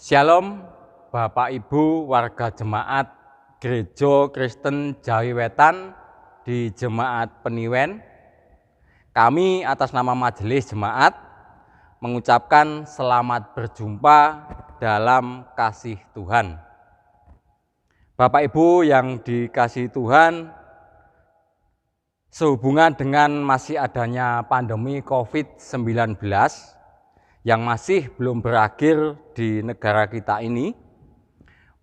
Shalom, Bapak Ibu warga jemaat Gereja Kristen Jawi Wetan di Jemaat Peniwen. Kami atas nama Majelis Jemaat mengucapkan selamat berjumpa dalam kasih Tuhan. Bapak Ibu yang dikasihi Tuhan, sehubungan dengan masih adanya pandemi COVID-19 yang masih belum berakhir di negara kita ini,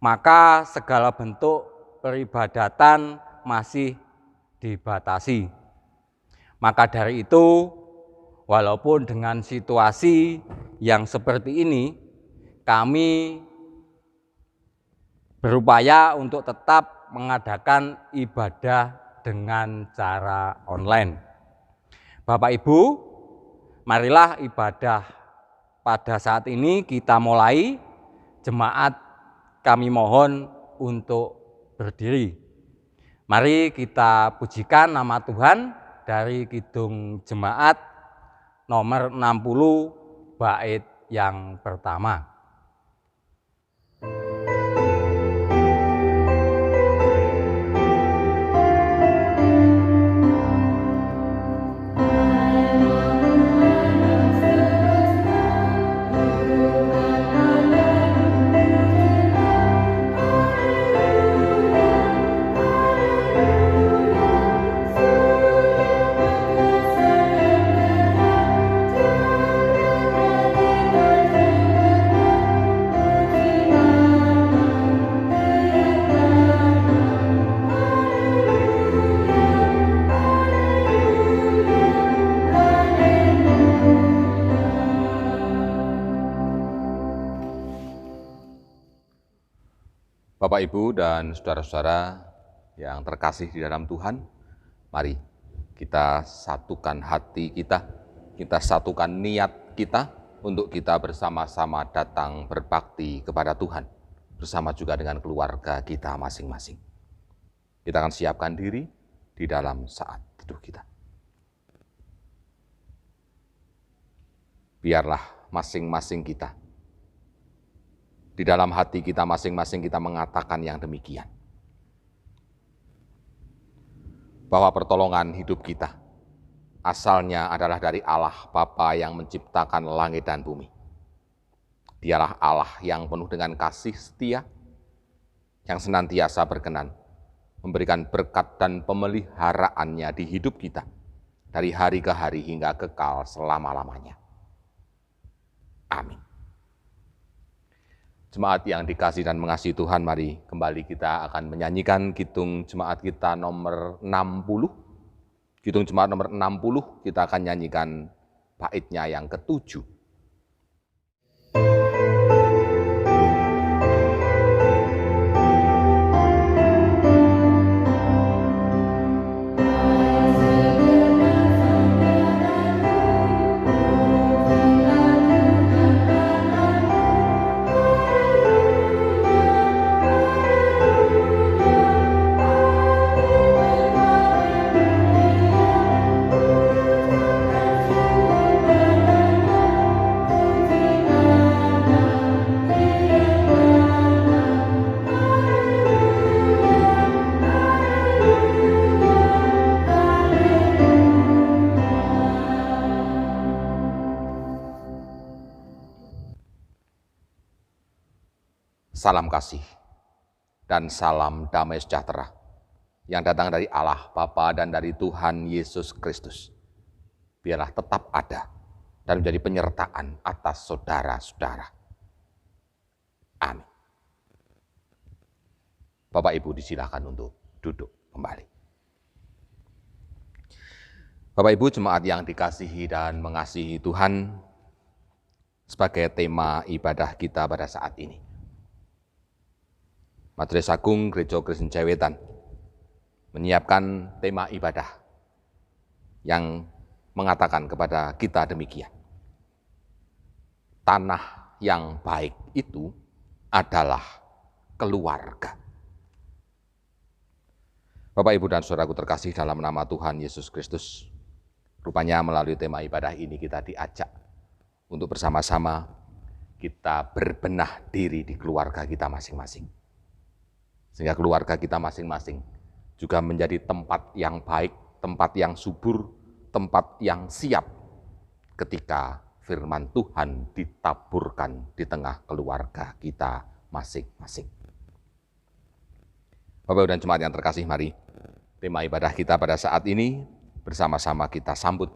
maka segala bentuk peribadatan masih dibatasi. Maka dari itu, walaupun dengan situasi yang seperti ini, kami berupaya untuk tetap mengadakan ibadah dengan cara online. Bapak Ibu, marilah ibadah pada saat ini kita mulai. Jemaat kami mohon untuk berdiri. Mari kita pujikan nama Tuhan dari Kidung Jemaat nomor 60 bait yang pertama. Bapak, Ibu, dan saudara-saudara yang terkasih di dalam Tuhan, mari kita satukan hati kita satukan niat kita untuk kita bersama-sama datang berbakti kepada Tuhan, bersama juga dengan keluarga kita masing-masing. Kita akan siapkan diri di dalam saat teduh kita. Biarlah masing-masing kita, di dalam hati kita masing-masing kita mengatakan yang demikian. Bahwa pertolongan hidup kita asalnya adalah dari Allah Bapa yang menciptakan langit dan bumi. Dialah Allah yang penuh dengan kasih setia, yang senantiasa berkenan memberikan berkat dan pemeliharaannya di hidup kita dari hari ke hari hingga kekal selama-lamanya. Amin. Jemaat yang dikasih dan mengasihi Tuhan, mari kembali kita akan menyanyikan Kidung Jemaat kita nomor 60. Kidung Jemaat nomor 60 kita akan nyanyikan baitnya yang ke-7. Salam kasih dan salam damai sejahtera yang datang dari Allah Bapa dan dari Tuhan Yesus Kristus. Biarlah tetap ada dan menjadi penyertaan atas saudara-saudara. Amin. Bapak Ibu disilakan untuk duduk kembali. Bapak Ibu jemaat yang dikasihi dan mengasihi Tuhan, sebagai tema ibadah kita pada saat ini, Majelis Agung Gereja Kristen Jawi Wetan menyiapkan tema ibadah yang mengatakan kepada kita demikian. Tanah yang baik itu adalah keluarga. Bapak, Ibu, dan saudaraku terkasih dalam nama Tuhan Yesus Kristus, rupanya melalui tema ibadah ini kita diajak untuk bersama-sama kita berbenah diri di keluarga kita masing-masing. Sehingga keluarga kita masing-masing juga menjadi tempat yang baik, tempat yang subur, tempat yang siap ketika firman Tuhan ditaburkan di tengah keluarga kita masing-masing. Bapak Ibu dan Jemaat yang terkasih, mari tema ibadah kita pada saat ini bersama-sama kita sambut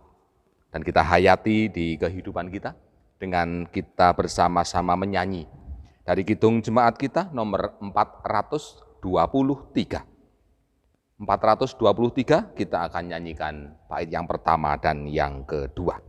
dan kita hayati di kehidupan kita dengan kita bersama-sama menyanyi dari Kidung Jemaat kita nomor 423. 423 kita akan nyanyikan bait yang pertama dan yang kedua.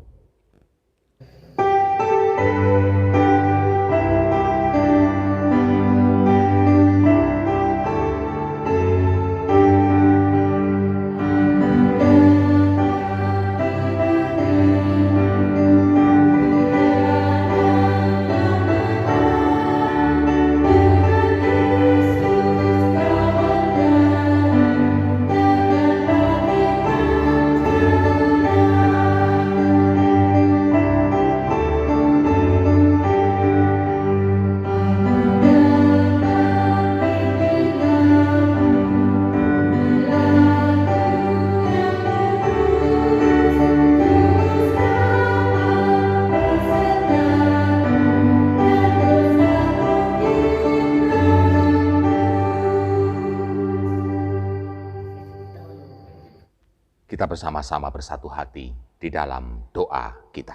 Kita bersama-sama bersatu hati di dalam doa kita.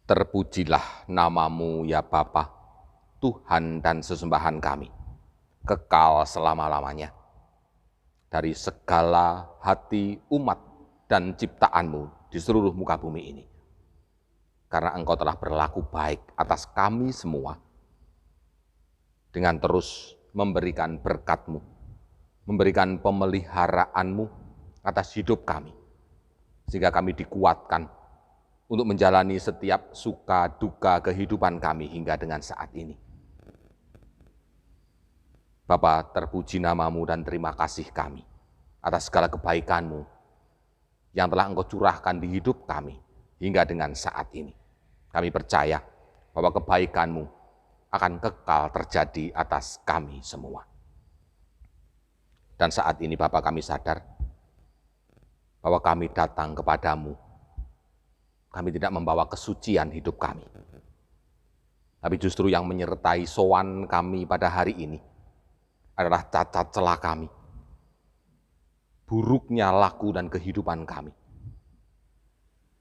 Terpujilah namamu ya Bapa, Tuhan dan sesembahan kami, kekal selama-lamanya. Dari segala hati umat dan ciptaanmu di seluruh muka bumi ini. Karena Engkau telah berlaku baik atas kami semua, dengan terus memberikan berkat-Mu, memberikan pemeliharaanmu atas hidup kami, sehingga kami dikuatkan untuk menjalani setiap suka duka kehidupan kami hingga dengan saat ini. Bapa, terpuji namamu dan terima kasih kami atas segala kebaikanmu yang telah Engkau curahkan di hidup kami hingga dengan saat ini. Kami percaya bahwa kebaikanmu akan kekal terjadi atas kami semua. Dan saat ini Bapa, kami sadar bahwa kami datang kepadamu. Kami tidak membawa kesucian hidup kami. Tapi justru yang menyertai sowan kami pada hari ini adalah cacat celah kami. Buruknya laku dan kehidupan kami.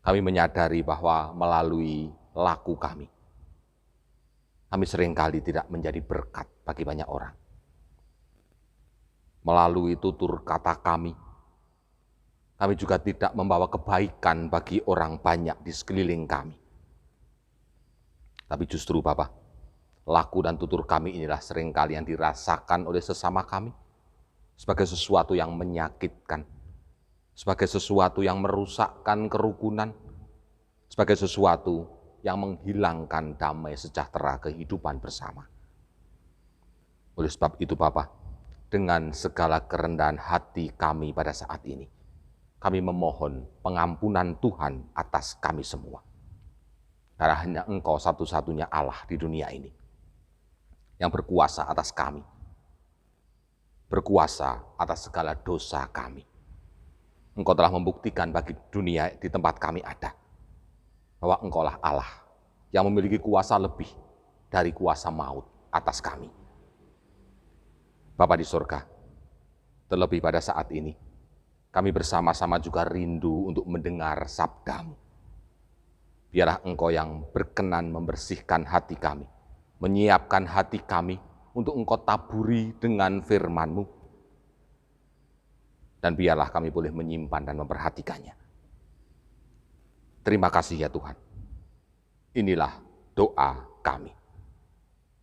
Kami menyadari bahwa melalui laku kami seringkali tidak menjadi berkat bagi banyak orang. Melalui tutur kata kami juga tidak membawa kebaikan bagi orang banyak di sekeliling kami. Tapi justru Bapa, laku dan tutur kami inilah seringkali yang dirasakan oleh sesama kami sebagai sesuatu yang menyakitkan, sebagai sesuatu yang merusakkan kerukunan, sebagai sesuatu yang menghilangkan damai sejahtera kehidupan bersama. Oleh sebab itu Bapa, dengan segala kerendahan hati kami pada saat ini, kami memohon pengampunan Tuhan atas kami semua. Karena hanya Engkau satu-satunya Allah di dunia ini yang berkuasa atas kami, berkuasa atas segala dosa kami. Engkau telah membuktikan bagi dunia di tempat kami ada, bahwa Engkaulah Allah yang memiliki kuasa lebih dari kuasa maut atas kami. Bapa di surga, terlebih pada saat ini, kami bersama-sama juga rindu untuk mendengar sabda-Mu. Biarlah Engkau yang berkenan membersihkan hati kami, menyiapkan hati kami untuk Engkau taburi dengan firman-Mu. Dan biarlah kami boleh menyimpan dan memperhatikannya. Terima kasih ya Tuhan. Inilah doa kami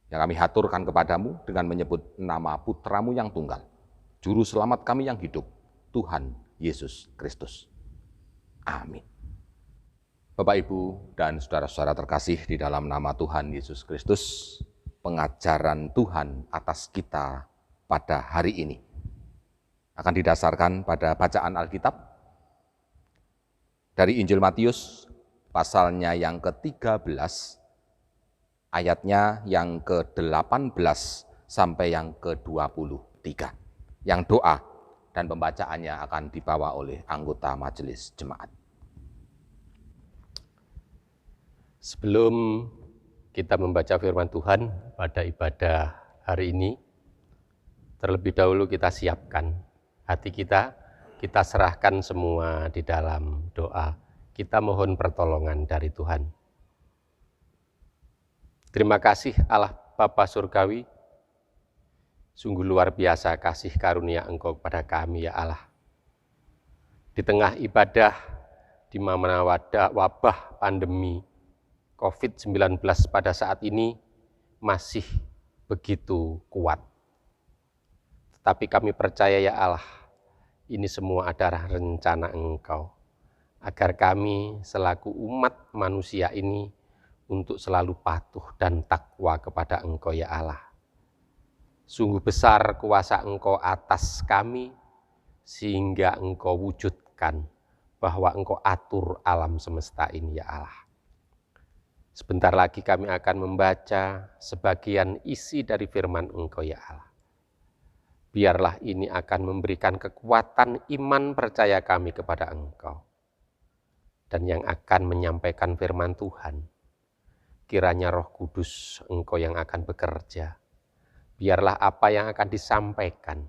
yang kami haturkan kepadamu dengan menyebut nama Putra-Mu yang tunggal, Juru Selamat kami yang hidup, Tuhan Yesus Kristus. Amin. Bapak, Ibu, dan saudara-saudara terkasih di dalam nama Tuhan Yesus Kristus, pengajaran Tuhan atas kita pada hari ini akan didasarkan pada bacaan Alkitab dari Injil Matius pasalnya yang ke-13, ayatnya yang ke-18 sampai yang ke-23. Yang doa dan pembacaannya akan dibawa oleh anggota majelis jemaat. Sebelum kita membaca firman Tuhan pada ibadah hari ini, terlebih dahulu kita siapkan hati kita serahkan semua di dalam doa. Kita mohon pertolongan dari Tuhan. Terima kasih Allah Bapa Surgawi, sungguh luar biasa kasih karunia Engkau kepada kami ya Allah. Di tengah ibadah, di mana wabah pandemi COVID-19 pada saat ini masih begitu kuat. Tetapi kami percaya ya Allah, ini semua adalah rencana Engkau, agar kami selaku umat manusia ini untuk selalu patuh dan takwa kepada Engkau ya Allah. Sungguh besar kuasa Engkau atas kami, sehingga Engkau wujudkan bahwa Engkau atur alam semesta ini ya Allah. Sebentar lagi kami akan membaca sebagian isi dari firman Engkau ya Allah. Biarlah ini akan memberikan kekuatan iman percaya kami kepada Engkau. Dan yang akan menyampaikan firman Tuhan, kiranya Roh Kudus Engkau yang akan bekerja. Biarlah apa yang akan disampaikan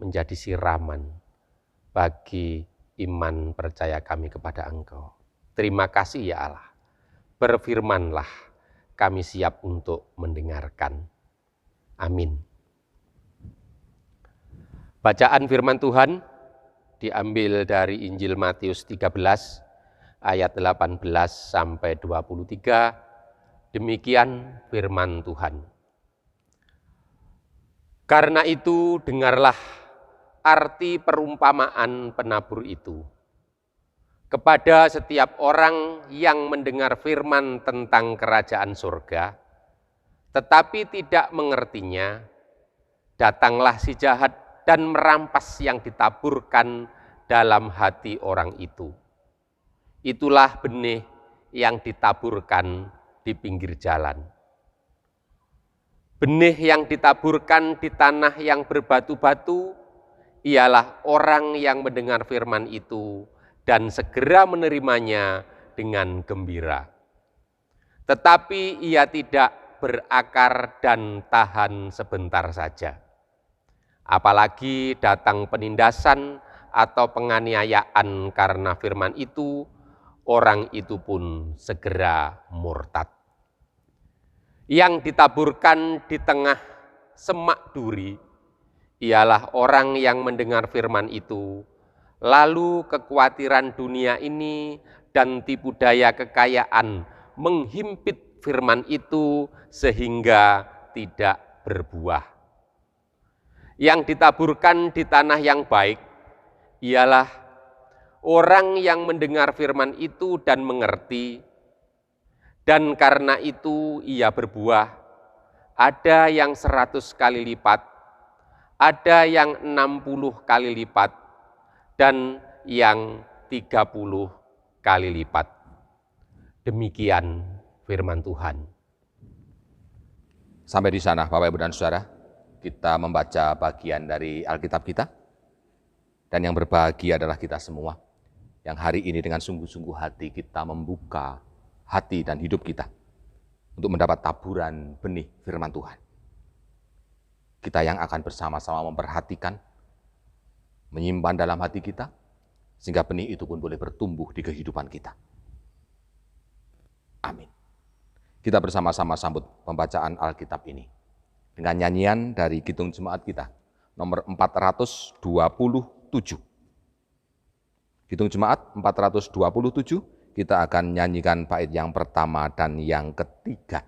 menjadi siraman bagi iman percaya kami kepada Engkau. Terima kasih ya Allah. Berfirmanlah, kami siap untuk mendengarkan. Amin. Bacaan firman Tuhan diambil dari Injil Matius 13 ayat 18 sampai 23. Demikian firman Tuhan. Karena itu dengarlah arti perumpamaan penabur itu. Kepada setiap orang yang mendengar firman tentang kerajaan surga, tetapi tidak mengertinya, datanglah si jahat dan merampas yang ditaburkan dalam hati orang itu. Itulah benih yang ditaburkan di pinggir jalan. Benih yang ditaburkan di tanah yang berbatu-batu, ialah orang yang mendengar firman itu dan segera menerimanya dengan gembira. Tetapi ia tidak berakar dan tahan sebentar saja. Apalagi datang penindasan atau penganiayaan karena firman itu, orang itu pun segera murtad. Yang ditaburkan di tengah semak duri, ialah orang yang mendengar firman itu, lalu kekhawatiran dunia ini dan tipu daya kekayaan menghimpit firman itu sehingga tidak berbuah. Yang ditaburkan di tanah yang baik ialah orang yang mendengar firman itu dan mengerti, dan karena itu ia berbuah. Ada yang 100 kali lipat, ada yang 60 kali lipat, dan yang 30 kali lipat. Demikian firman Tuhan. Sampai di sana Bapak Ibu dan Saudara, kita membaca bagian dari Alkitab kita. Dan yang berbahagia adalah kita semua, yang hari ini dengan sungguh-sungguh hati kita membuka hati dan hidup kita untuk mendapat taburan benih firman Tuhan. Kita yang akan bersama-sama memperhatikan, menyimpan dalam hati kita, sehingga benih itu pun boleh bertumbuh di kehidupan kita. Amin. Kita bersama-sama sambut pembacaan Alkitab ini dengan nyanyian dari Kidung Jemaat kita, nomor 427. Kidung Jemaat 427, kita akan nyanyikan bait yang pertama dan yang ketiga.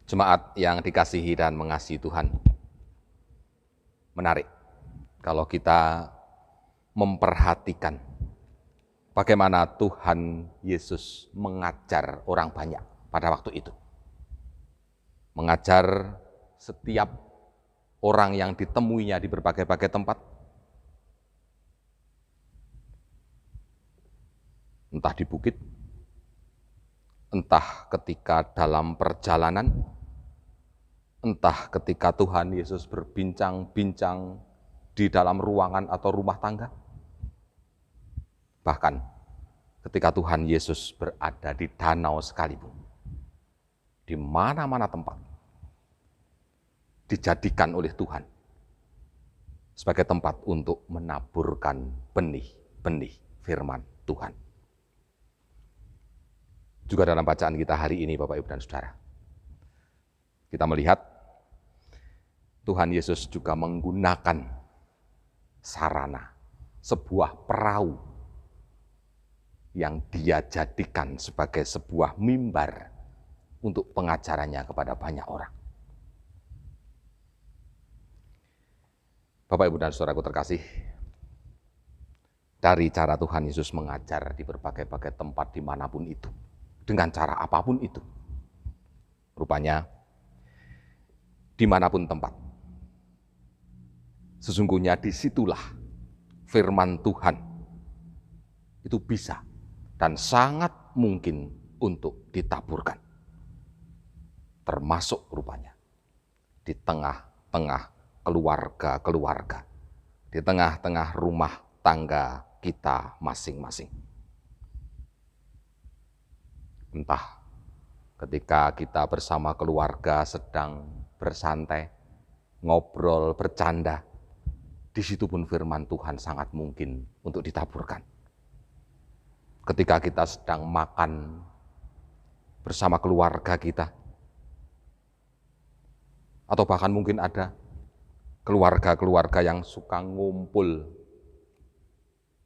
Jemaat yang dikasihi dan mengasihi Tuhan, menarik kalau kita memperhatikan bagaimana Tuhan Yesus mengajar orang banyak pada waktu itu. Mengajar setiap orang yang ditemuinya di berbagai-bagai tempat. Entah di bukit, entah ketika dalam perjalanan, entah ketika Tuhan Yesus berbincang-bincang di dalam ruangan atau rumah tangga. Bahkan ketika Tuhan Yesus berada di danau sekalipun, di mana-mana tempat dijadikan oleh Tuhan sebagai tempat untuk menaburkan benih-benih firman Tuhan. Juga dalam bacaan kita hari ini, Bapak, Ibu, dan Saudara, kita melihat Tuhan Yesus juga menggunakan sarana, sebuah perahu yang Dia jadikan sebagai sebuah mimbar untuk pengajarannya kepada banyak orang. Bapak, Ibu, dan Saudaraku terkasih, dari cara Tuhan Yesus mengajar di berbagai-bagai tempat dimanapun itu, dengan cara apapun itu, rupanya dimanapun tempat, sesungguhnya disitulah firman Tuhan itu bisa dan sangat mungkin untuk ditaburkan. Termasuk rupanya di tengah-tengah keluarga-keluarga, di tengah-tengah rumah tangga kita masing-masing. Entah ketika kita bersama keluarga sedang bersantai, ngobrol, bercanda, di situ pun firman Tuhan sangat mungkin untuk ditaburkan. Ketika kita sedang makan bersama keluarga kita, atau bahkan mungkin ada keluarga-keluarga yang suka ngumpul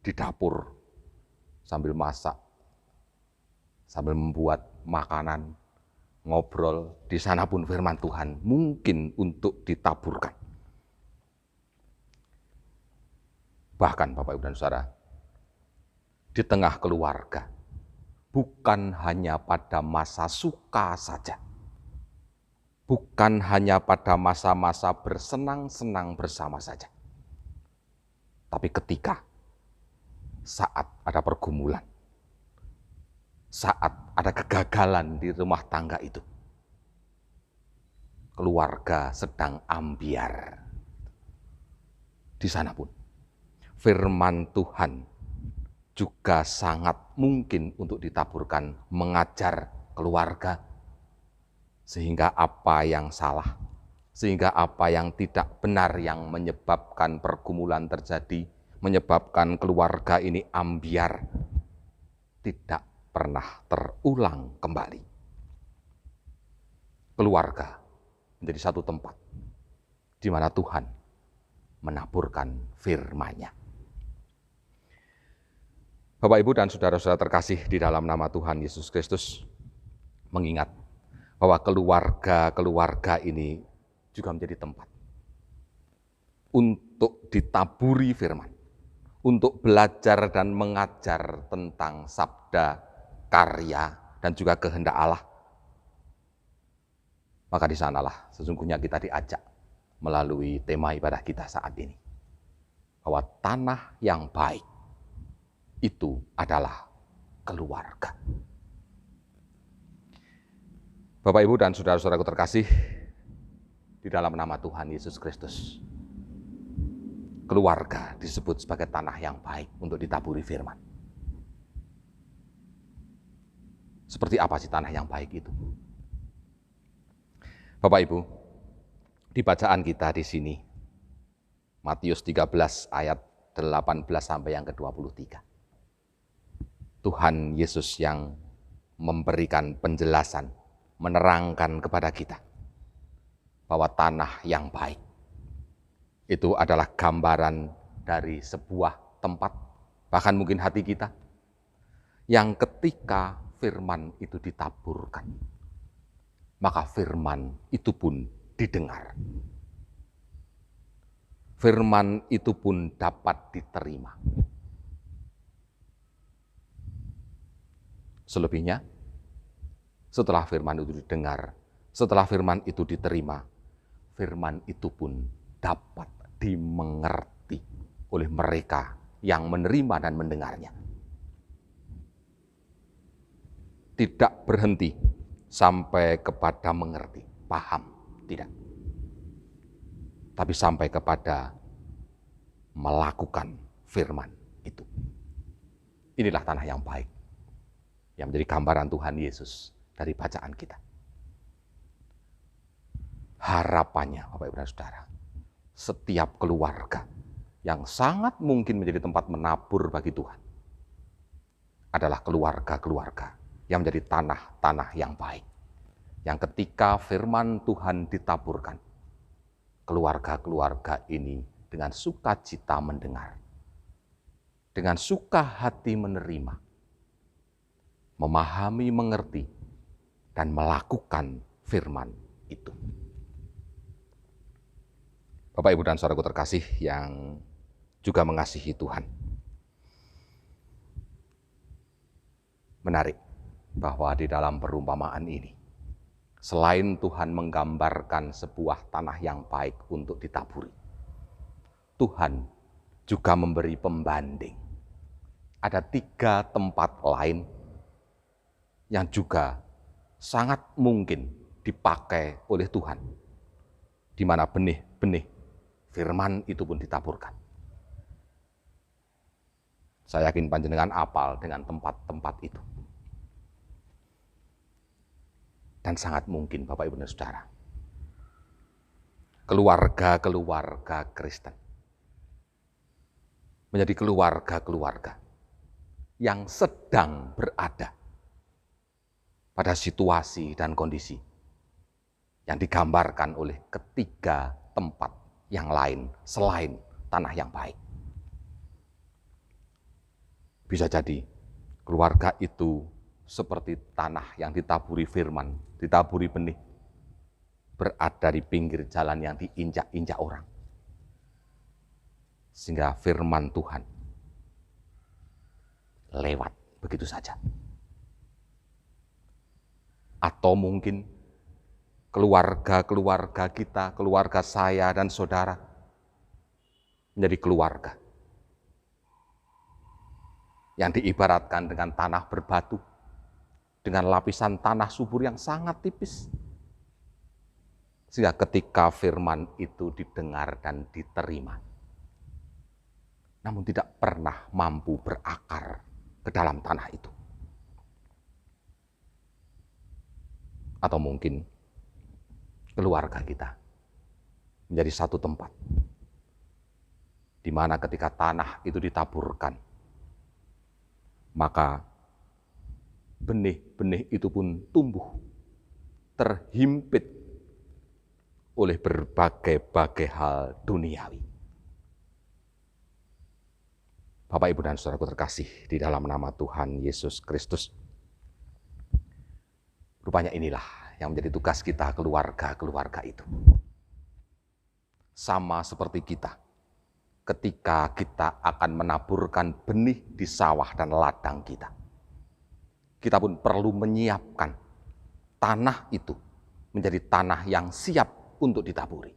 di dapur sambil masak, sambil membuat makanan, ngobrol, di sana pun firman Tuhan mungkin untuk ditaburkan. Bahkan Bapak, Ibu, dan Saudara, di tengah keluarga, bukan hanya pada masa suka saja, bukan hanya pada masa-masa bersenang-senang bersama saja, tapi ketika saat ada pergumulan, saat ada kegagalan di rumah tangga itu, keluarga sedang ambyar, di sana pun firman Tuhan juga sangat mungkin untuk ditaburkan, mengajar keluarga, sehingga apa yang salah, sehingga apa yang tidak benar yang menyebabkan pergumulan terjadi, menyebabkan keluarga ini ambyar, tidak pernah terulang kembali. Keluarga menjadi satu tempat di mana Tuhan menaburkan firman-Nya. Bapak, Ibu, dan saudara-saudara terkasih di dalam nama Tuhan Yesus Kristus, mengingat bahwa keluarga-keluarga ini juga menjadi tempat untuk ditaburi firman, untuk belajar dan mengajar tentang sabda, karya, dan juga kehendak Allah. Maka di sanalah sesungguhnya kita diajak melalui tema ibadah kita saat ini, bahwa tanah yang baik itu adalah keluarga. Bapak, Ibu, dan saudara-saudaraku terkasih, di dalam nama Tuhan Yesus Kristus, keluarga disebut sebagai tanah yang baik untuk ditaburi firman. Seperti apa sih tanah yang baik itu? Bapak, Ibu, di bacaan kita di sini, Matius 13 ayat 18 sampai yang ke-23. Tuhan Yesus yang memberikan penjelasan, menerangkan kepada kita bahwa tanah yang baik itu adalah gambaran dari sebuah tempat, bahkan mungkin hati kita, yang ketika firman itu ditaburkan, maka firman itu pun didengar. Firman itu pun dapat diterima. Selebihnya, setelah firman itu didengar, setelah firman itu diterima, firman itu pun dapat dimengerti oleh mereka yang menerima dan mendengarnya. Tidak berhenti sampai kepada mengerti, paham, tidak. Tapi sampai kepada melakukan firman itu. Inilah tanah yang baik, yang menjadi gambaran Tuhan Yesus dari bacaan kita. Harapannya, Bapak Ibu dan Saudara, setiap keluarga yang sangat mungkin menjadi tempat menabur bagi Tuhan adalah keluarga-keluarga yang menjadi tanah-tanah yang baik. Yang ketika firman Tuhan ditaburkan, keluarga-keluarga ini dengan sukacita mendengar, dengan suka hati menerima, memahami, mengerti, dan melakukan firman itu. Bapak, Ibu, dan saudaraku terkasih yang juga mengasihi Tuhan. Menarik bahwa di dalam perumpamaan ini, selain Tuhan menggambarkan sebuah tanah yang baik untuk ditaburi, Tuhan juga memberi pembanding. Ada 3 tempat lain yang juga sangat mungkin dipakai oleh Tuhan, di mana benih-benih firman itu pun ditaburkan. Saya yakin panjenengan apal dengan tempat-tempat itu. Dan sangat mungkin Bapak Ibu dan Saudara, keluarga-keluarga Kristen menjadi keluarga-keluarga yang sedang berada pada situasi dan kondisi yang digambarkan oleh ketiga tempat yang lain selain tanah yang baik. Bisa jadi keluarga itu seperti tanah yang ditaburi firman, ditaburi benih, berada di pinggir jalan yang diinjak-injak orang. Sehingga firman Tuhan lewat begitu saja. Atau mungkin keluarga-keluarga kita, keluarga saya dan saudara, menjadi keluarga yang diibaratkan dengan tanah berbatu, dengan lapisan tanah subur yang sangat tipis. Sehingga ketika firman itu didengar dan diterima, namun tidak pernah mampu berakar ke dalam tanah itu. Atau mungkin keluarga kita menjadi satu tempat di mana ketika tanah itu ditaburkan, maka benih-benih itu pun tumbuh, terhimpit oleh berbagai-bagai hal duniawi. Bapak, Ibu, dan saudaraku terkasih di dalam nama Tuhan Yesus Kristus, rupanya inilah yang menjadi tugas kita, keluarga-keluarga itu. Sama seperti kita, ketika kita akan menaburkan benih di sawah dan ladang kita, kita pun perlu menyiapkan tanah itu menjadi tanah yang siap untuk ditaburi.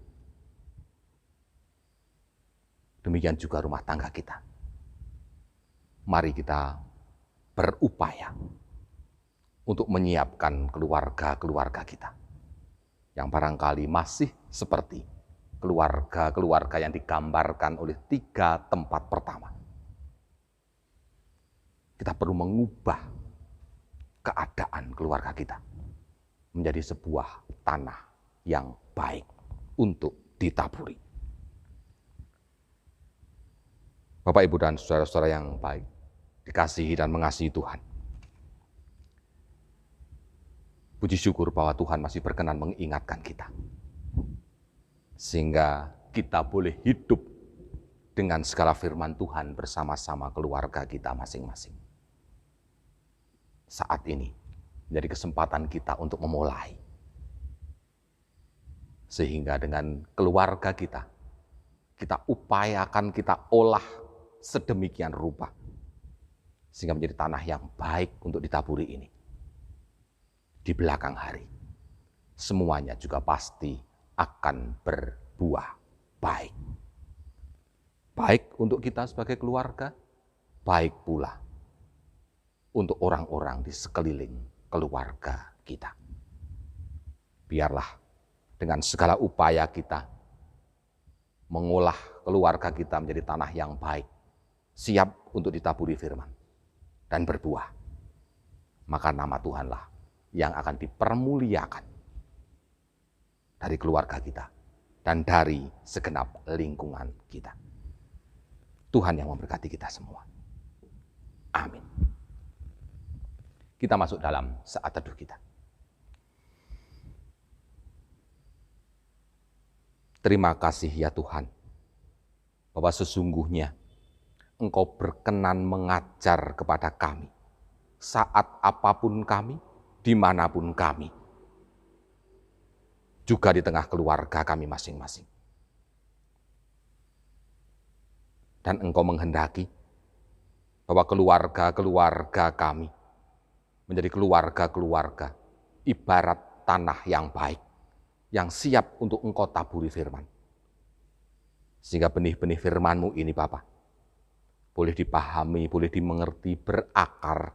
Demikian juga rumah tangga kita. Mari kita berupaya untuk menyiapkan keluarga-keluarga kita yang barangkali masih seperti keluarga-keluarga yang digambarkan oleh 3 tempat pertama. Kita perlu mengubah keadaan keluarga kita menjadi sebuah tanah yang baik untuk ditaburi. Bapak, Ibu, dan saudara-saudara yang baik, dikasihi dan mengasihi Tuhan. Puji syukur bahwa Tuhan masih berkenan mengingatkan kita, sehingga kita boleh hidup dengan segala firman Tuhan bersama-sama keluarga kita masing-masing. Saat ini menjadi kesempatan kita untuk memulai Sehingga dengan keluarga kita upayakan, kita olah sedemikian rupa. Sehingga menjadi tanah yang baik untuk ditaburi ini. Di belakang hari, semuanya juga pasti akan berbuah baik. Baik untuk kita sebagai keluarga, baik pula untuk orang-orang di sekeliling keluarga kita. Biarlah dengan segala upaya kita mengolah keluarga kita menjadi tanah yang baik, siap untuk ditaburi firman dan berbuah. Maka nama Tuhanlah yang akan dipermuliakan dari keluarga kita dan dari segenap lingkungan kita. Tuhan yang memberkati kita semua. Amin. Kita masuk dalam saat teduh kita. Terima kasih ya Tuhan, bahwa sesungguhnya Engkau berkenan mengajar kepada kami, saat apapun kami, dimanapun kami, juga di tengah keluarga kami masing-masing. Dan Engkau menghendaki bahwa keluarga-keluarga kami menjadi keluarga-keluarga ibarat tanah yang baik, yang siap untuk Engkau taburi firman. Sehingga benih-benih firman-Mu ini Bapa, boleh dipahami, boleh dimengerti, berakar,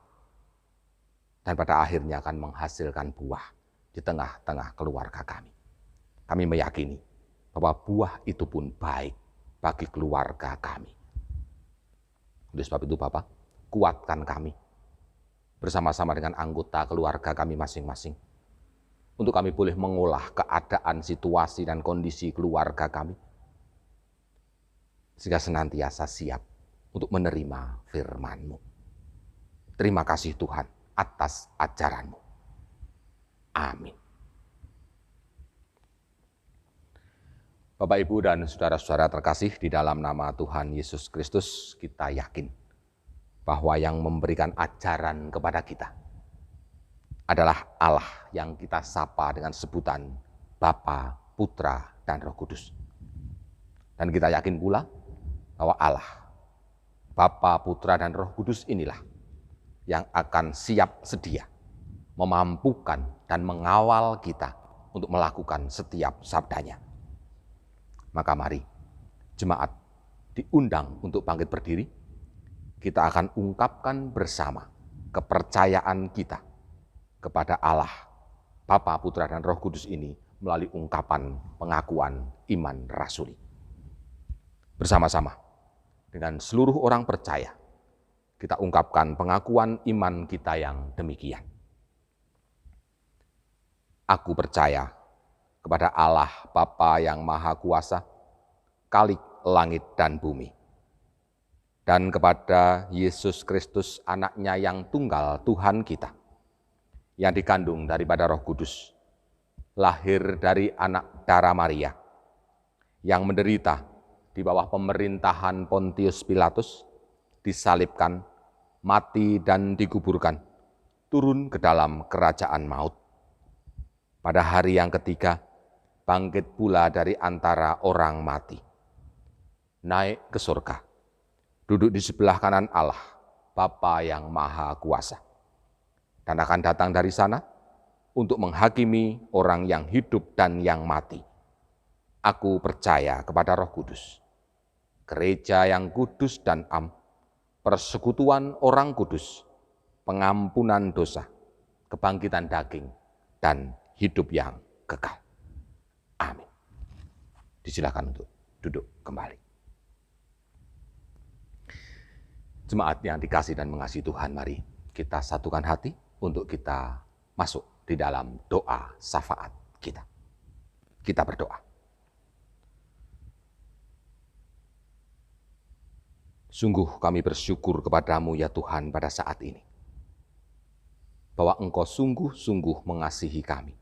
dan pada akhirnya akan menghasilkan buah di tengah-tengah keluarga kami. Kami meyakini bahwa buah itu pun baik bagi keluarga kami. Oleh sebab itu Bapa, kuatkan kami bersama-sama dengan anggota keluarga kami masing-masing, untuk kami boleh mengolah keadaan, situasi, dan kondisi keluarga kami, sehingga senantiasa siap untuk menerima firman-Mu. Terima kasih Tuhan atas ajaran-Mu. Amin. Bapak, Ibu, dan saudara-saudara terkasih, di dalam nama Tuhan Yesus Kristus, kita yakin bahwa yang memberikan ajaran kepada kita adalah Allah yang kita sapa dengan sebutan Bapa, Putra, dan Roh Kudus. Dan kita yakin pula bahwa Allah, Bapa, Putra, dan Roh Kudus inilah yang akan siap sedia memampukan dan mengawal kita untuk melakukan setiap sabdanya. Maka mari jemaat diundang untuk bangkit berdiri. Kita akan ungkapkan bersama kepercayaan kita kepada Allah, Bapa, Putra, dan Roh Kudus ini melalui ungkapan pengakuan iman rasuli. Bersama-sama dengan seluruh orang percaya, kita ungkapkan pengakuan iman kita yang demikian. Aku percaya kepada Allah Bapa yang Maha Kuasa, Khalik langit dan bumi, dan kepada Yesus Kristus, anaknya yang tunggal Tuhan kita, yang dikandung daripada Roh Kudus, lahir dari anak darah Maria, yang menderita di bawah pemerintahan Pontius Pilatus, disalibkan, mati dan dikuburkan, turun ke dalam kerajaan maut. Pada hari yang ketiga, bangkit pula dari antara orang mati, naik ke surga, duduk di sebelah kanan Allah, Bapa yang Maha Kuasa, dan akan datang dari sana untuk menghakimi orang yang hidup dan yang mati. Aku percaya kepada Roh Kudus, gereja yang kudus dan am, persekutuan orang kudus, pengampunan dosa, kebangkitan daging, dan hidup yang kekal. Amin. Disilakan untuk duduk kembali. Jemaat yang dikasih dan mengasihi Tuhan, mari kita satukan hati untuk kita masuk di dalam doa syafaat kita. Kita berdoa. Sungguh kami bersyukur kepadamu ya Tuhan pada saat ini, bahwa Engkau sungguh-sungguh mengasihi kami.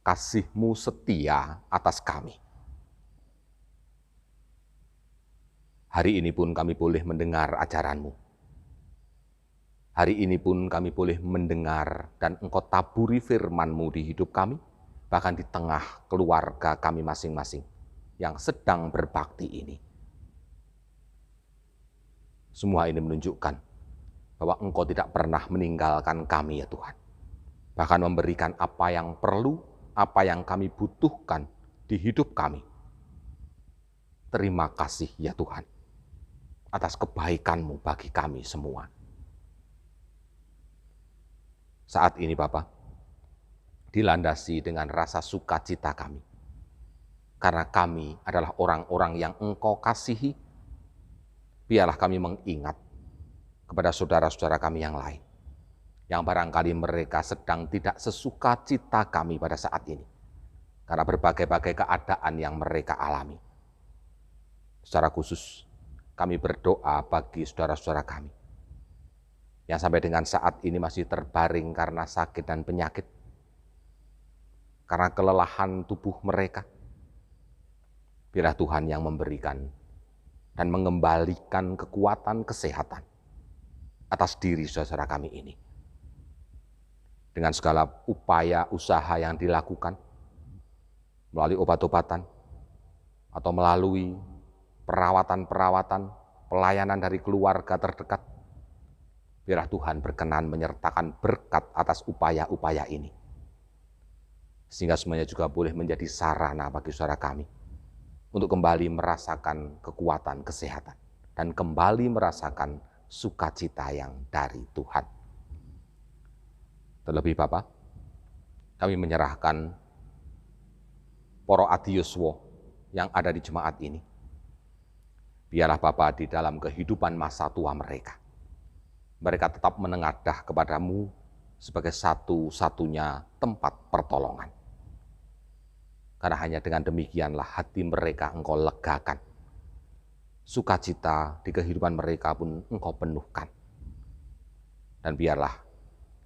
Kasih-Mu setia atas kami. Hari ini pun kami boleh mendengar ajaran-Mu. Hari ini pun kami boleh mendengar dan Engkau taburi firman-Mu di hidup kami, bahkan di tengah keluarga kami masing-masing yang sedang berbakti ini. Semua ini menunjukkan bahwa Engkau tidak pernah meninggalkan kami ya Tuhan. Bahkan memberikan apa yang perlu, apa yang kami butuhkan di hidup kami. Terima kasih ya Tuhan atas kebaikan-Mu bagi kami semua. Saat ini Bapa, dilandasi dengan rasa sukacita kami. Karena kami adalah orang-orang yang Engkau kasihi, biarlah kami mengingat kepada saudara-saudara kami yang lain, yang barangkali mereka sedang tidak sesukacita kami pada saat ini, karena berbagai-bagai keadaan yang mereka alami. Secara khusus, kami berdoa bagi saudara-saudara kami, yang sampai dengan saat ini masih terbaring karena sakit dan penyakit, karena kelelahan tubuh mereka. Biarlah Tuhan yang memberikan dan mengembalikan kekuatan kesehatan atas diri saudara kami ini. Dengan segala upaya usaha yang dilakukan, melalui obat-obatan, atau melalui perawatan-perawatan, pelayanan dari keluarga terdekat, biarlah Tuhan berkenan menyertakan berkat atas upaya-upaya ini. Sehingga semuanya juga boleh menjadi sarana bagi saudara kami untuk kembali merasakan kekuatan kesehatan dan kembali merasakan sukacita yang dari Tuhan. Terlebih Bapa, kami menyerahkan para adiuswa yang ada di jemaat ini. Biarlah Bapa di dalam kehidupan masa tua mereka, mereka tetap menengadah kepada-Mu sebagai satu-satunya tempat pertolongan. Karena hanya dengan demikianlah hati mereka Engkau legakan. Sukacita di kehidupan mereka pun Engkau penuhkan. Dan biarlah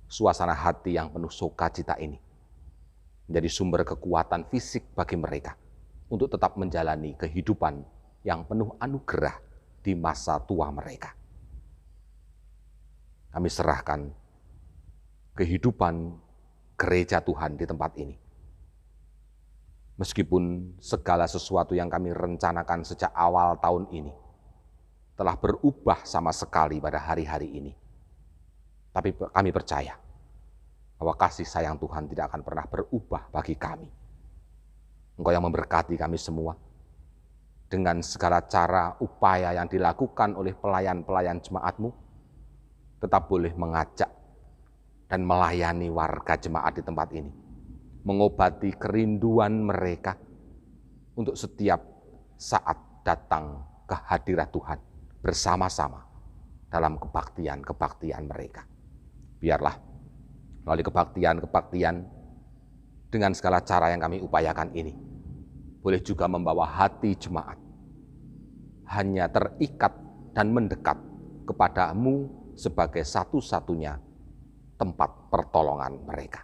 suasana hati yang penuh sukacita ini menjadi sumber kekuatan fisik bagi mereka untuk tetap menjalani kehidupan yang penuh anugerah di masa tua mereka. Kami serahkan kehidupan gereja Tuhan di tempat ini. Meskipun segala sesuatu yang kami rencanakan sejak awal tahun ini telah berubah sama sekali pada hari-hari ini. Tapi kami percaya bahwa kasih sayang Tuhan tidak akan pernah berubah bagi kami. Engkau yang memberkati kami semua dengan segala cara upaya yang dilakukan oleh pelayan-pelayan jemaat-Mu, tetap boleh mengajak dan melayani warga jemaat di tempat ini, mengobati kerinduan mereka untuk setiap saat datang ke hadirat Tuhan bersama-sama dalam kebaktian-kebaktian mereka. Biarlah melalui kebaktian-kebaktian dengan segala cara yang kami upayakan ini, boleh juga membawa hati jemaat hanya terikat dan mendekat kepada-Mu sebagai satu-satunya tempat pertolongan mereka.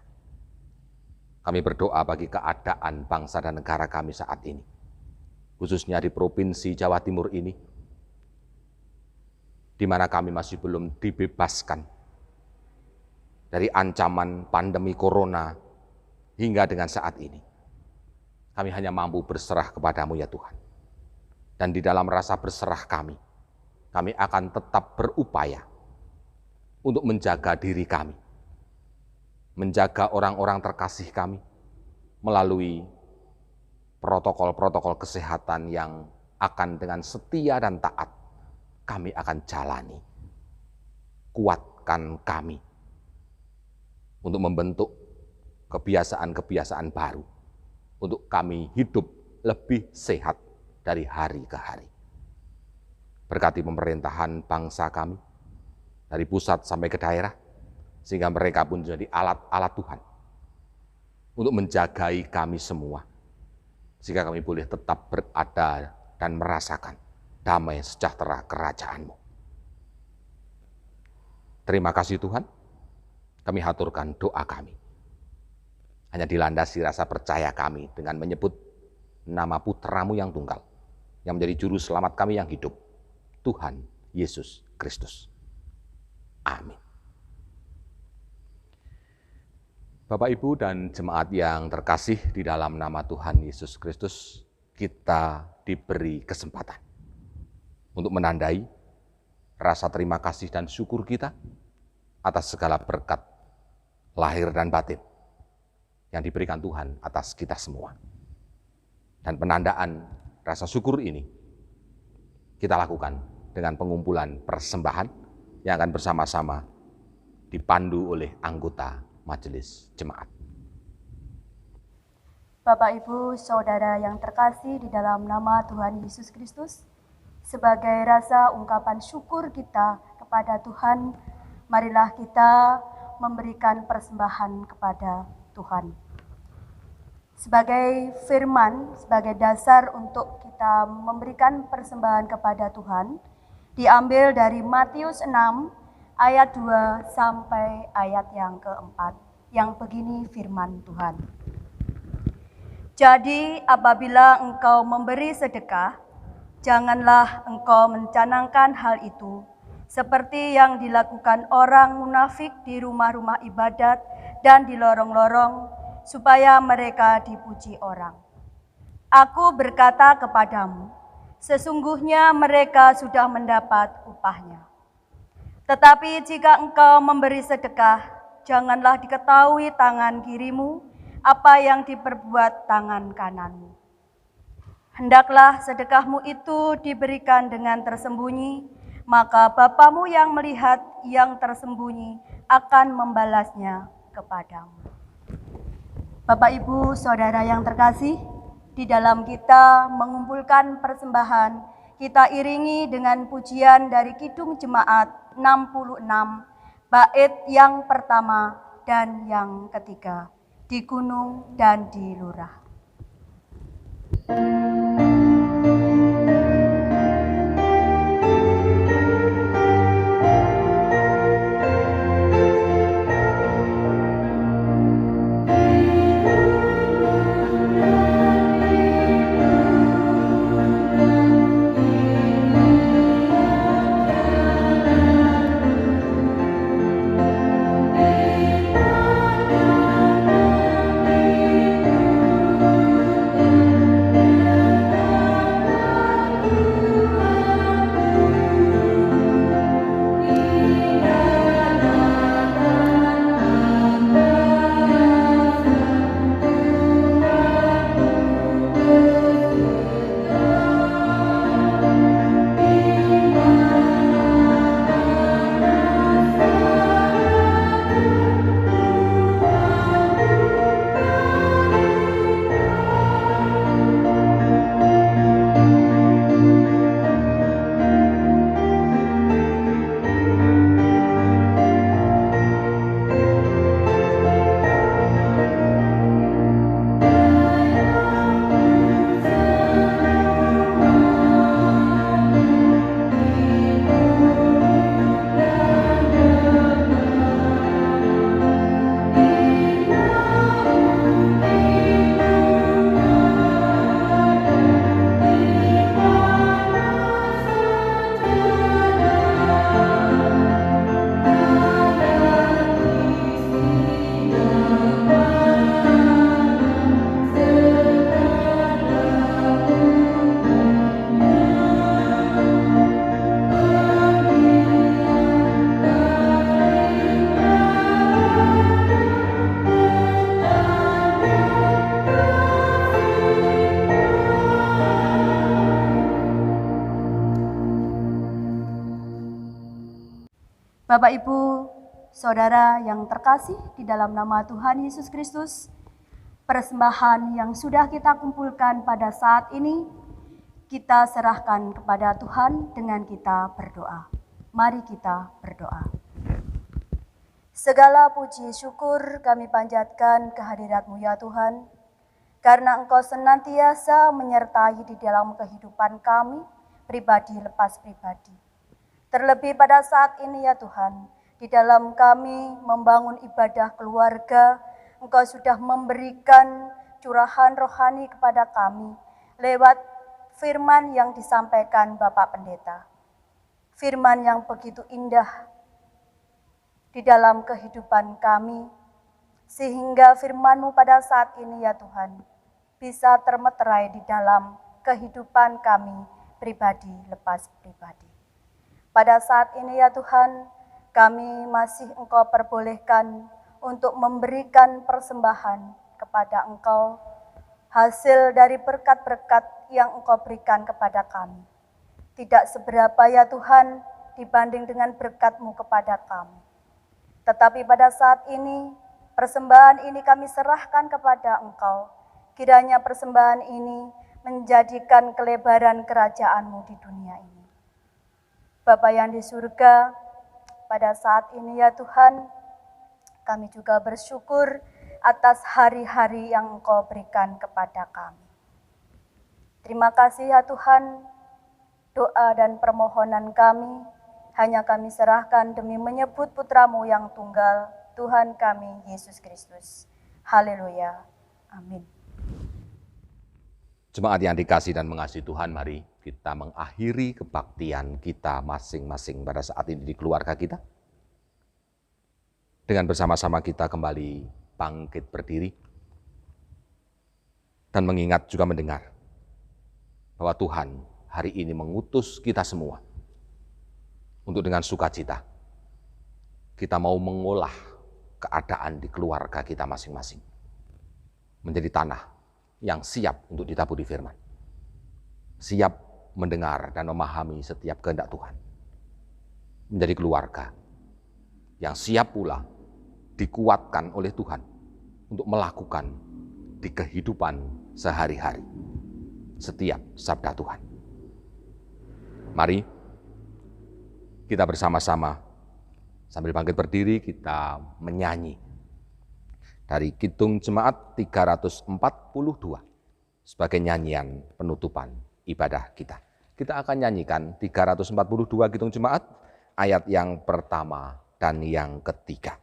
Kami berdoa bagi keadaan bangsa dan negara kami saat ini, khususnya di Provinsi Jawa Timur ini, di mana kami masih belum dibebaskan dari ancaman pandemi corona hingga dengan saat ini. Kami hanya mampu berserah kepada-Mu ya Tuhan. Dan di dalam rasa berserah kami akan tetap berupaya untuk menjaga diri kami, menjaga orang-orang terkasih kami melalui protokol-protokol kesehatan yang akan dengan setia dan taat kami akan jalani. Kuatkan kami untuk membentuk kebiasaan-kebiasaan baru, untuk kami hidup lebih sehat dari hari ke hari. Berkati pemerintahan bangsa kami, dari pusat sampai ke daerah, sehingga mereka pun jadi alat-alat Tuhan untuk menjagai kami semua, sehingga kami boleh tetap berada dan merasakan damai sejahtera kerajaan-Mu. Terima kasih Tuhan, kami haturkan doa kami. Hanya dilandasi rasa percaya kami dengan menyebut nama Putra-Mu yang tunggal, yang menjadi juru selamat kami yang hidup, Tuhan Yesus Kristus. Amin. Bapak, Ibu, dan jemaat yang terkasih di dalam nama Tuhan Yesus Kristus, kita diberi kesempatan untuk menandai rasa terima kasih dan syukur kita atas segala berkat lahir dan batin yang diberikan Tuhan atas kita semua. Dan penandaan rasa syukur ini kita lakukan dengan pengumpulan persembahan yang akan bersama-sama dipandu oleh anggota majelis jemaat. Bapak, Ibu, Saudara yang terkasih di dalam nama Tuhan Yesus Kristus, sebagai rasa ungkapan syukur kita kepada Tuhan, marilah kita memberikan persembahan kepada Tuhan. Sebagai firman, sebagai dasar untuk kita memberikan persembahan kepada Tuhan, diambil dari Matius 6, ayat 2 sampai ayat yang keempat, yang begini firman Tuhan. Jadi apabila engkau memberi sedekah, janganlah engkau mencanangkan hal itu, seperti yang dilakukan orang munafik di rumah-rumah ibadat dan di lorong-lorong, supaya mereka dipuji orang. Aku berkata kepadamu, sesungguhnya mereka sudah mendapat upahnya. Tetapi jika engkau memberi sedekah, janganlah diketahui tangan kirimu apa yang diperbuat tangan kananmu. Hendaklah sedekahmu itu diberikan dengan tersembunyi, maka Bapamu yang melihat yang tersembunyi akan membalasnya kepadamu. Bapak, Ibu, Saudara yang terkasih, di dalam kita mengumpulkan persembahan, kita iringi dengan pujian dari Kidung Jemaat 66, bait yang pertama dan yang ketiga, di gunung dan di lurah. Bapak, Ibu, Saudara yang terkasih di dalam nama Tuhan Yesus Kristus, persembahan yang sudah kita kumpulkan pada saat ini, kita serahkan kepada Tuhan dengan kita berdoa. Mari kita berdoa. Segala puji syukur kami panjatkan kehadirat-Mu ya Tuhan, karena Engkau senantiasa menyertai di dalam kehidupan kami, pribadi lepas pribadi. Terlebih pada saat ini ya Tuhan, di dalam kami membangun ibadah keluarga, Engkau sudah memberikan curahan rohani kepada kami lewat firman yang disampaikan Bapak Pendeta. Firman yang begitu indah di dalam kehidupan kami, sehingga firman-Mu pada saat ini ya Tuhan, bisa termeterai di dalam kehidupan kami pribadi lepas pribadi. Pada saat ini ya Tuhan, kami masih Engkau perbolehkan untuk memberikan persembahan kepada Engkau, hasil dari berkat-berkat yang Engkau berikan kepada kami. Tidak seberapa ya Tuhan dibanding dengan berkat-Mu kepada kami. Tetapi pada saat ini, persembahan ini kami serahkan kepada Engkau. Kiranya persembahan ini menjadikan kelebaran kerajaan-Mu di dunia ini. Bapa yang di surga, pada saat ini ya Tuhan, kami juga bersyukur atas hari-hari yang Engkau berikan kepada kami. Terima kasih ya Tuhan, doa dan permohonan kami hanya kami serahkan demi menyebut Putra-Mu yang tunggal, Tuhan kami Yesus Kristus. Haleluya. Amin. Jemaat yang dikasih dan mengasihi Tuhan, mari kita mengakhiri kebaktian kita masing-masing pada saat ini di keluarga kita. Dengan bersama-sama kita kembali bangkit berdiri dan mengingat juga mendengar bahwa Tuhan hari ini mengutus kita semua untuk dengan sukacita kita mau mengolah keadaan di keluarga kita masing-masing menjadi tanah yang siap untuk ditaburi firman, siap mendengar dan memahami setiap kehendak Tuhan, menjadi keluarga yang siap pula dikuatkan oleh Tuhan untuk melakukan di kehidupan sehari-hari setiap sabda Tuhan. Mari kita bersama-sama sambil bangkit berdiri kita menyanyi dari Kidung Jemaat 342 sebagai nyanyian penutupan ibadah kita. Kita akan nyanyikan 342 Kidung Jemaat ayat yang pertama dan yang ketiga.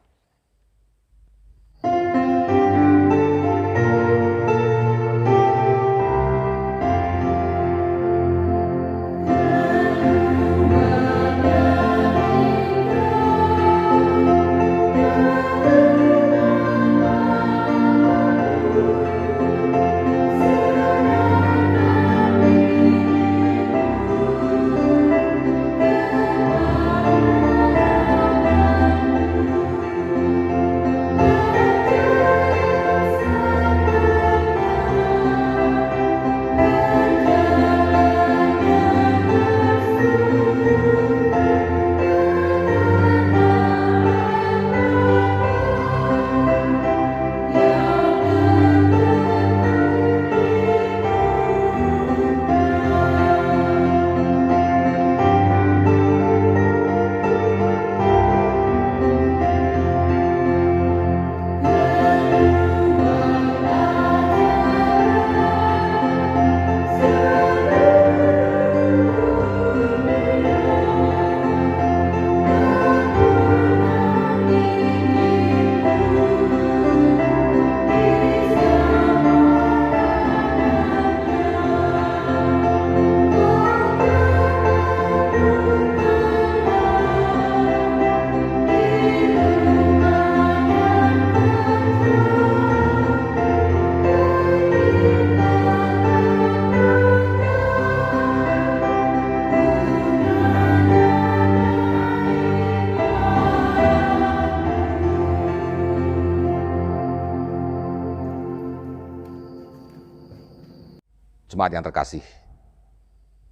Jemaat yang terkasih,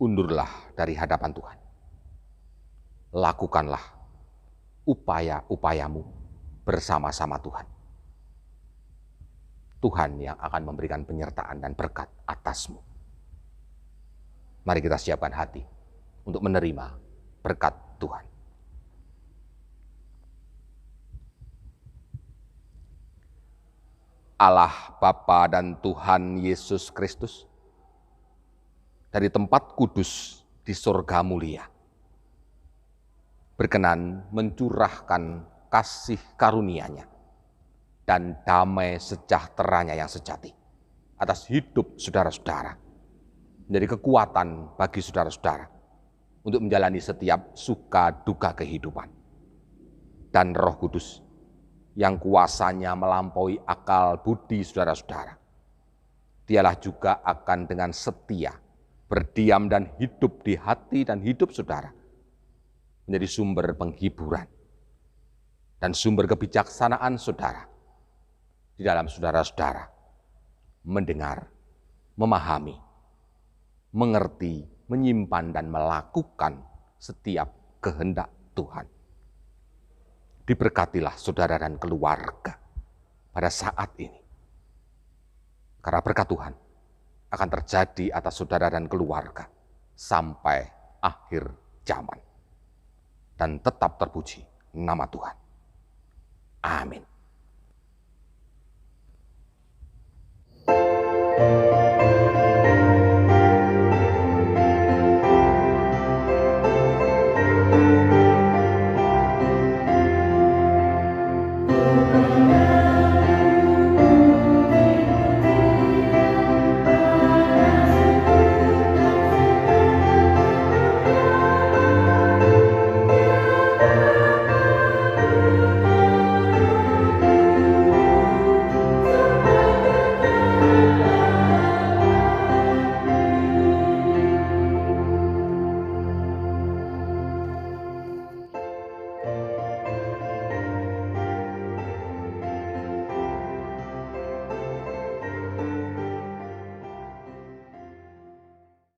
undurlah dari hadapan Tuhan. Lakukanlah upaya-upayamu bersama-sama Tuhan. Tuhan yang akan memberikan penyertaan dan berkat atasmu. Mari kita siapkan hati untuk menerima berkat Tuhan. Allah Bapa dan Tuhan Yesus Kristus, dari tempat kudus di surga mulia, berkenan mencurahkan kasih karunia-Nya dan damai sejahteranya yang sejati atas hidup saudara-saudara, menjadi kekuatan bagi saudara-saudara untuk menjalani setiap suka duka kehidupan. Dan Roh Kudus yang kuasanya melampaui akal budi saudara-saudara. Dialah juga akan dengan setia berdiam dan hidup di hati dan hidup saudara, menjadi sumber penghiburan dan sumber kebijaksanaan saudara di dalam saudara-saudara mendengar, memahami, mengerti, menyimpan dan melakukan setiap kehendak Tuhan. Diberkatilah saudara dan keluarga pada saat ini. Karena berkat Tuhan akan terjadi atas saudara dan keluarga sampai akhir zaman. Dan tetap terpuji nama Tuhan. Amin.